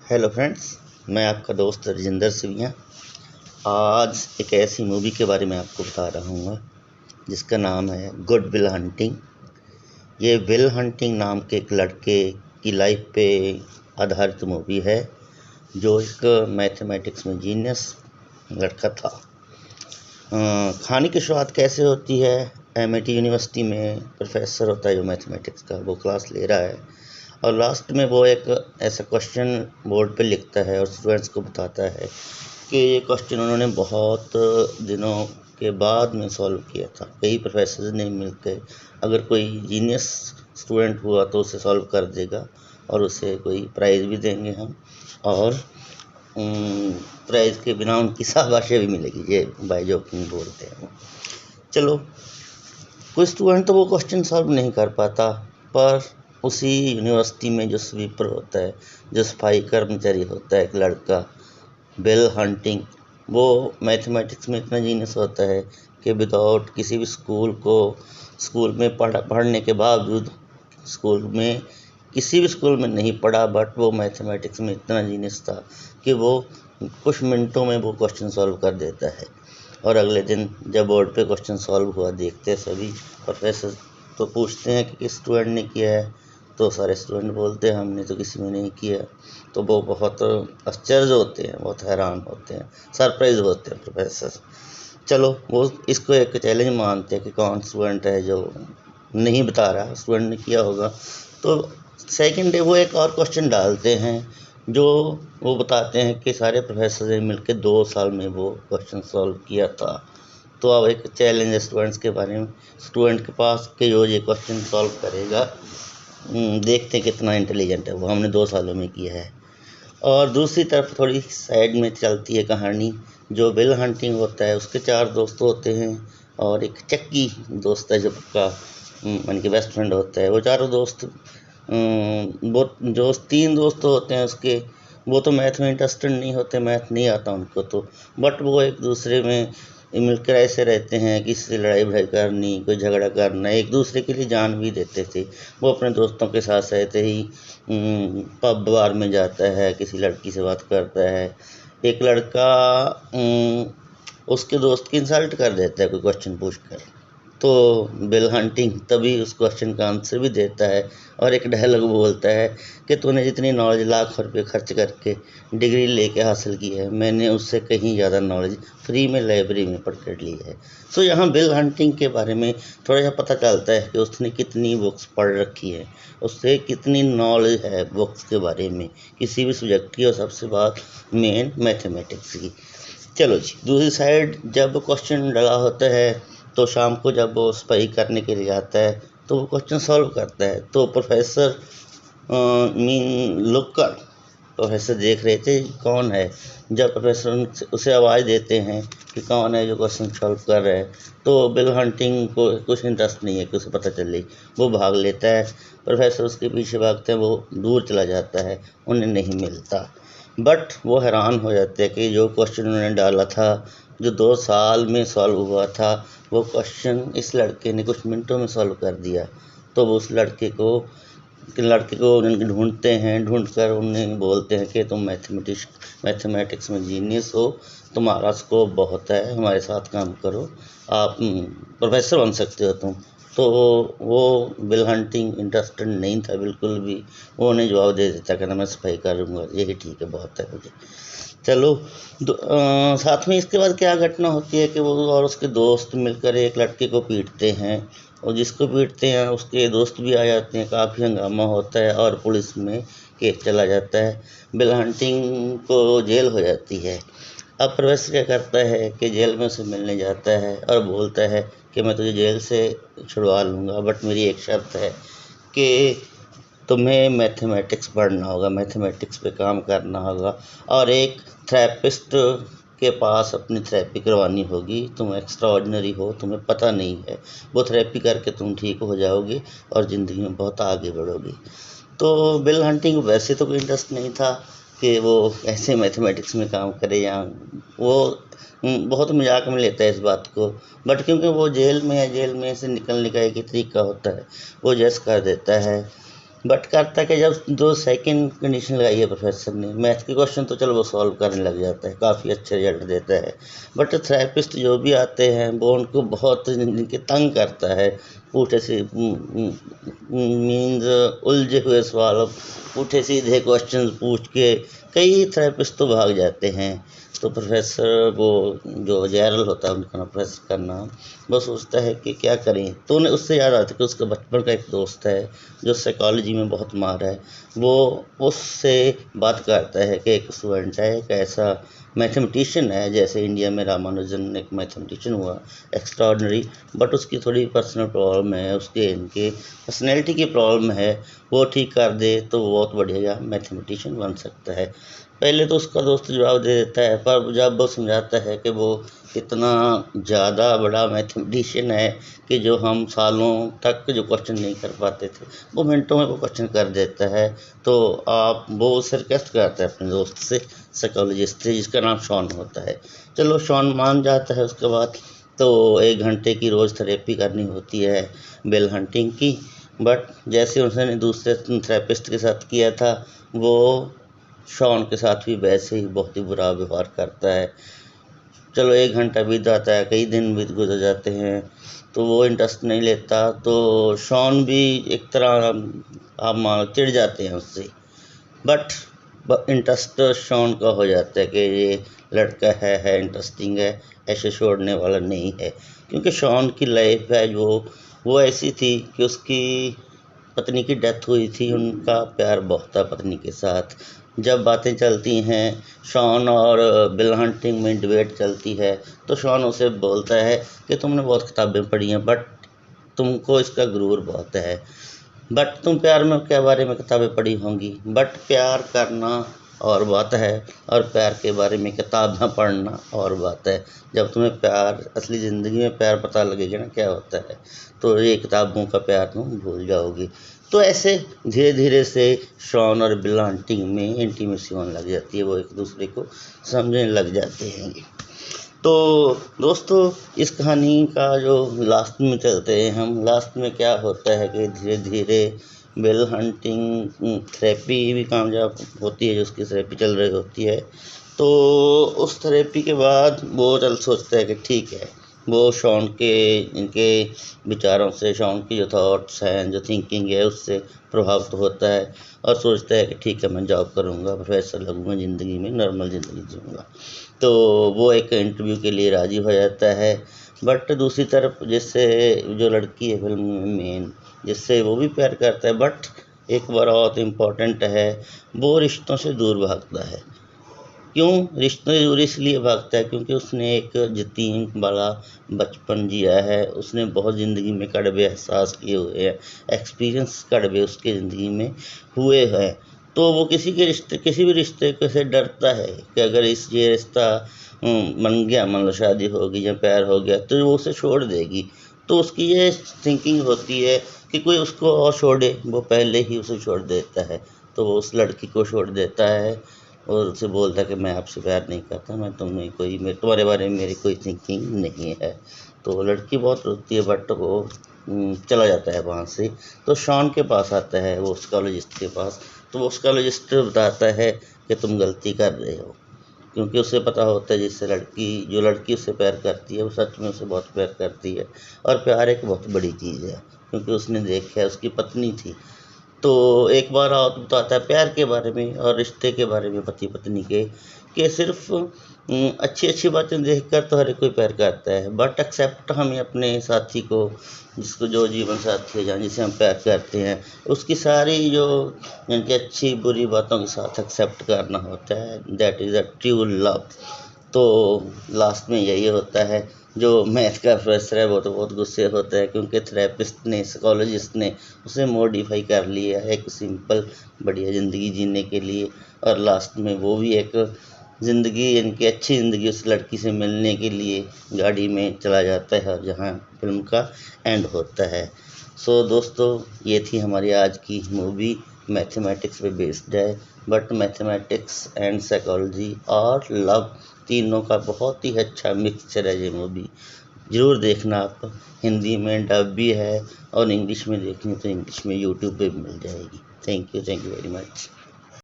Hello friends, मैं आपका दोस्त राजेंद्र सिविया। आज एक ऐसी मूवी के बारे में आपको बता रहा हूँ जिसका नाम है गुड विल हंटिंग। ये विल हंटिंग नाम के एक लड़के की लाइफ पे आधारित मूवी है जो एक मैथमेटिक्स में जीनियस लड़का था। खाने की शुरुआत कैसे होती है? एमआईटी यूनिवर्सिटी में प्रोफेसर होता है जो मैथमेटिक्स का, वो क्लास ले रहा है और लास्ट में वो एक ऐसा क्वेश्चन बोर्ड पे लिखता है और स्टूडेंट्स को बताता है कि ये क्वेश्चन उन्होंने बहुत दिनों के बाद में सॉल्व किया था। कई प्रोफेसर ने मिलकर अगर कोई जीनियस स्टूडेंट हुआ तो उसे सॉल्व कर देगा और उसे कोई प्राइज़ भी देंगे हम, और प्राइज़ के बिना उनकी शाबाशी भी मिलेगी। ये बाय जोकिंग बोलते हैं। चलो, कोई स्टूडेंट तो वो क्वेश्चन सॉल्व नहीं कर पाता, पर उसी यूनिवर्सिटी में जो स्वीपर होता है, जो सफाई कर्मचारी होता है, एक लड़का विल हंटिंग, वो मैथमेटिक्स में इतना जीनियस होता है कि विदाउट किसी भी स्कूल में पढ़ने के बावजूद किसी भी स्कूल में नहीं पढ़ा, बट वो मैथमेटिक्स में इतना जीनियस था कि वो कुछ मिनटों में वो क्वेश्चन सॉल्व कर देता है। और अगले दिन जब बोर्ड पे क्वेश्चन सॉल्व हुआ देखते सभी प्रोफेसर तो पूछते हैं कि किस स्टूडेंट ने किया है, तो सारे स्टूडेंट बोलते हैं हमने तो किसी में नहीं किया। तो वो बहुत आश्चर्य होते हैं, बहुत हैरान होते हैं, सरप्राइज होते हैं प्रोफेसर। चलो, वो इसको एक चैलेंज मानते हैं कि कौन स्टूडेंट है जो नहीं बता रहा, स्टूडेंट ने किया होगा। तो सेकेंड डे वो एक और क्वेश्चन डालते हैं जो वो बताते हैं कि सारे प्रोफेसर ने मिलकर 2 साल में वो क्वेश्चन सॉल्व किया था। तो अब एक चैलेंज है स्टूडेंट्स के बारे में, स्टूडेंट के पास कि जो ये क्वेश्चन सॉल्व करेगा, देखते हैं कितना इंटेलिजेंट है वो, हमने 2 सालों में किया है। और दूसरी तरफ थोड़ी साइड में चलती है कहानी। जो विल हंटिंग होता है उसके 4 दोस्त होते हैं और एक चक्की दोस्त है जो का मन के बेस्ट फ्रेंड होता है। वो चारों दोस्त, वो जो 3 दोस्त होते हैं उसके, वो तो मैथ में इंटरेस्टेड नहीं होते, मैथ नहीं आता उनको तो, बट वो एक दूसरे में मिलकर ऐसे रहते हैं, किसी से लड़ाई भड़ाई करनी, कोई झगड़ा करना, एक दूसरे के लिए जान भी देते थे। वो अपने दोस्तों के साथ रहते ही पब बार में जाता है, किसी लड़की से बात करता है। एक लड़का उसके दोस्त की इंसल्ट कर देता है कोई क्वेश्चन पूछ कर, तो विल हंटिंग तभी उस क्वेश्चन का आंसर भी देता है और एक डायलॉग बोलता है कि तूने जितनी नॉलेज लाख रुपए खर्च करके डिग्री लेके हासिल की है, मैंने उससे कहीं ज़्यादा नॉलेज फ्री में लाइब्रेरी में पढ़ कर ली है। सो यहाँ विल हंटिंग के बारे में थोड़ा सा पता चलता है कि उसने कितनी बुक्स पढ़ रखी है, उससे कितनी नॉलेज है बुक्स के बारे में, किसी भी सब्जेक्ट की, और सबसे बात मेन मैथमेटिक्स की। चलो जी, दूसरी साइड जब क्वेश्चन डला होता है तो शाम को जब वो सफाई करने के लिए आता है तो वो क्वेश्चन सॉल्व करता है। तो प्रोफेसर प्रोफेसर देख रहे थे कौन है। जब प्रोफेसर उसे आवाज़ देते हैं कि कौन है जो क्वेश्चन सॉल्व कर रहा है, तो विल हंटिंग को कुछ इंटरेस्ट नहीं है कि उसे पता चले, वो भाग लेता है। प्रोफेसर उसके पीछे भागते हैं, वो दूर चला जाता है, उन्हें नहीं मिलता। बट वो हैरान हो जाते हैं कि जो क्वेश्चन उन्होंने डाला था, जो 2 साल में सॉल्व हुआ था, वो क्वेश्चन इस लड़के ने कुछ मिनटों में सॉल्व कर दिया। तो वो उस लड़के को ढूंढते हैं, ढूंढकर उन्हें बोलते हैं कि तुम मैथमेटिक्स में जीनियस हो, तुम्हारा स्कोप बहुत है, हमारे साथ काम करो, आप प्रोफेसर बन सकते हो तुम। तो वो विल हंटिंग इंटरेस्टेड नहीं था बिल्कुल भी, वो उन्हें जवाब दे देता कि मैं सफाई करूँगा, यही ठीक है, बहुत है मुझे। चलो, साथ में इसके बाद क्या घटना होती है कि वो और उसके दोस्त मिलकर एक लड़के को पीटते हैं, और जिसको पीटते हैं उसके दोस्त भी आ जाते हैं, काफ़ी हंगामा होता है और पुलिस में केस चला जाता है। विल हंटिंग को जेल हो जाती है। अब प्रोफेसर क्या करता है कि जेल में उसे मिलने जाता है और बोलता है कि मैं तुझे जेल से छुड़वा लूँगा, बट मेरी एक शर्त है कि तुम्हें मैथमेटिक्स पढ़ना होगा, मैथमेटिक्स पे काम करना होगा, और एक थेरेपिस्ट के पास अपनी थेरेपी करवानी होगी। तुम एक्स्ट्रा ऑर्डिनरी हो, तुम्हें पता नहीं है, वो थेरेपी करके तुम ठीक हो जाओगे और ज़िंदगी में बहुत आगे बढ़ोगे। तो विल हंटिंग वैसे तो कोई इंटरेस्ट नहीं था कि वो ऐसे मैथमेटिक्स में काम करे, या वो बहुत मजाक में लेता है इस बात को, बट क्योंकि वो जेल में है, जेल में से निकलने का एक ही तरीका होता है, वो जज कर देता है बट करता कि जब जो सेकंड कंडीशन लगाई है प्रोफेसर ने, मैथ के क्वेश्चन तो चलो वो सॉल्व करने लग जाता है, काफ़ी अच्छे रिजल्ट देता है। बट थेरेपिस्ट जो भी आते हैं वो उनको बहुत जिनके तंग करता है, पूछे से मीन्स उलझे हुए सवाल, पूछे सीधे क्वेश्चन पूछ के कई थेरेपिस्ट तो भाग जाते हैं। तो प्रोफेसर वो जो जयरल होता है उनका प्रोफेसर का नाम, वो सोचता है कि क्या करें। तो उन्हें उससे याद आता है कि उसका बचपन का एक दोस्त है जो साइकोलॉजी में बहुत माहिर है। वो उससे बात करता है कि एक स्टूडेंट है, एक ऐसा मैथमेटिशियन है, जैसे इंडिया में रामानुजन एक मैथमेटिशियन हुआ एक्स्ट्राऑर्डिनरी, बट उसकी थोड़ी पर्सनल प्रॉब्लम है, उसके इनके पर्सनैलिटी की प्रॉब्लम है। वो ठीक कर दे तो वो बहुत बढ़िया मैथमेटिशियन बन सकता है। पहले तो उसका दोस्त जवाब दे देता है, पर जब वो समझाता है कि वो इतना ज़्यादा बड़ा मैथमेटिशियन है कि जो हम सालों तक जो क्वेश्चन नहीं कर पाते थे वो मिनटों में वो क्वेश्चन कर देता है। तो आप वो उससे रिक्वेस्ट करता है अपने दोस्त से, साइकोलॉजिस्ट से, जिसका नाम शॉन होता है। चलो शॉन मान जाता है। उसके बाद तो 1 घंटे की रोज़ थेरेपी करनी होती है बेल हंटिंग की। बट जैसे उसने दूसरे थेरेपिस्ट के साथ किया था, वो शॉन के साथ भी वैसे ही बहुत ही बुरा व्यवहार करता है। चलो 1 घंटा बीत जाता है, कई दिन बीत गुजर जाते हैं, तो वो इंटरेस्ट नहीं लेता। तो शॉन भी एक तरह आप मान चिढ़ जाते हैं उससे। बट इंटरेस्ट शॉन का हो जाता है कि ये लड़का है इंटरेस्टिंग है, ऐसे छोड़ने वाला नहीं है। क्योंकि शॉन की लाइफ है जो वो ऐसी थी कि उसकी पत्नी की डेथ हुई थी, उनका प्यार बहुत था पत्नी के साथ। जब बातें चलती हैं शॉन और बिल हंटिंग में डिबेट चलती है, तो शॉन उसे बोलता है कि तुमने बहुत किताबें पढ़ी हैं बट तुमको इसका गुरूर बहुत है। बट तुम प्यार में क्या बारे में किताबें पढ़ी होंगी, बट प्यार करना और बात है, और प्यार के बारे में किताब ना पढ़ना और बात है। जब तुम्हें प्यार असली ज़िंदगी में प्यार पता लगेगा ना क्या होता है, तो ये किताबों का प्यार तुम भूल जाओगी। तो ऐसे धीरे धीरे से शॉन और बिल हंटिंग में इंटीमेसी होने लग जाती है, वो एक दूसरे को समझने लग जाते हैं। तो दोस्तों इस कहानी का जो लास्ट में चलते हैं हम, लास्ट में क्या होता है कि धीरे धीरे बेल हंटिंग थेरेपी भी कामयाब होती है, जो उसकी थेरेपी चल रही होती है। तो उस थेरेपी के बाद वो चल सोचता है कि ठीक है, वो शॉन के इनके विचारों से, शॉन की जो थॉट्स हैं, जो थिंकिंग है, उससे प्रभावित होता है और सोचता है कि ठीक है मैं जॉब करूँगा, प्रोफेसर लगूँगा, ज़िंदगी में नॉर्मल ज़िंदगी जीऊँगा। तो वो एक इंटरव्यू के लिए राज़ी हो जाता है। बट दूसरी तरफ जिससे जो लड़की है फिल्म में मेन, जिससे वो भी प्यार करता है, बट एक बहुत इम्पोर्टेंट है, वो रिश्तों से दूर भागता है। क्यों रिश्तों से दूर इसलिए भागता है क्योंकि उसने एक यतीम वाला बचपन जिया है, उसने बहुत ज़िंदगी में कड़वे एहसास किए हुए हैं, एक्सपीरियंस कड़वे उसके ज़िंदगी में हुए हैं। तो वो किसी भी रिश्ते को से डरता है कि अगर ये रिश्ता बन गया, मान लो शादी होगी या प्यार हो गया, तो वो उसे छोड़ देगी। तो उसकी ये थिंकिंग होती है कि कोई उसको और छोड़े, वो पहले ही उसे छोड़ देता है। तो वो उस लड़की को छोड़ देता है और उसे बोलता है कि मैं आपसे प्यार नहीं करता, मैं तुम्हारे बारे में मेरी कोई थिंकिंग नहीं है। तो लड़की बहुत रोती है, बट वो चला जाता है वहाँ से। तो शॉन के पास आता है, वो साइकोलॉजिस्ट के पास। तो वो साइकोलॉजिस्ट बताता है कि तुम गलती कर रहे हो, क्योंकि उसे पता होता है जो लड़की उससे प्यार करती है वो सच में उसे बहुत प्यार करती है। और प्यार एक बहुत बड़ी चीज़ है, क्योंकि उसने देखा है, उसकी पत्नी थी। तो एक बार और बताता है प्यार के बारे में और रिश्ते के बारे में, पति पत्नी के, कि सिर्फ अच्छी अच्छी बातें देखकर तो हर कोई प्यार करता है, बट एक्सेप्ट हमें अपने साथी को, जिसको जो जीवन साथी है, जिसे हम प्यार करते हैं, उसकी सारी जो उनकी अच्छी बुरी बातों के साथ एक्सेप्ट करना होता है। That is a true love. तो लास्ट में यही होता है। जो मैथ का प्रोफेसर है वो तो बहुत गुस्से होता है, क्योंकि थेरेपिस्ट ने, साइकोलॉजिस्ट ने उसे मॉडिफाई कर लिया है एक सिंपल बढ़िया ज़िंदगी जीने के लिए। और लास्ट में वो भी एक ज़िंदगी, इनकी अच्छी ज़िंदगी उस लड़की से मिलने के लिए गाड़ी में चला जाता है, और जहाँ फिल्म का एंड होता है। सो दोस्तों ये थी हमारी आज की मूवी, मैथमेटिक्स पे बेस्ड है, बट मैथमेटिक्स एंड साइकोलॉजी और लव तीनों का बहुत ही अच्छा मिक्सचर है ये मूवी। ज़रूर देखना आप। हिंदी में डब भी है और इंग्लिश में देखनी तो इंग्लिश में यूट्यूब पे मिल जाएगी। Thank you very much.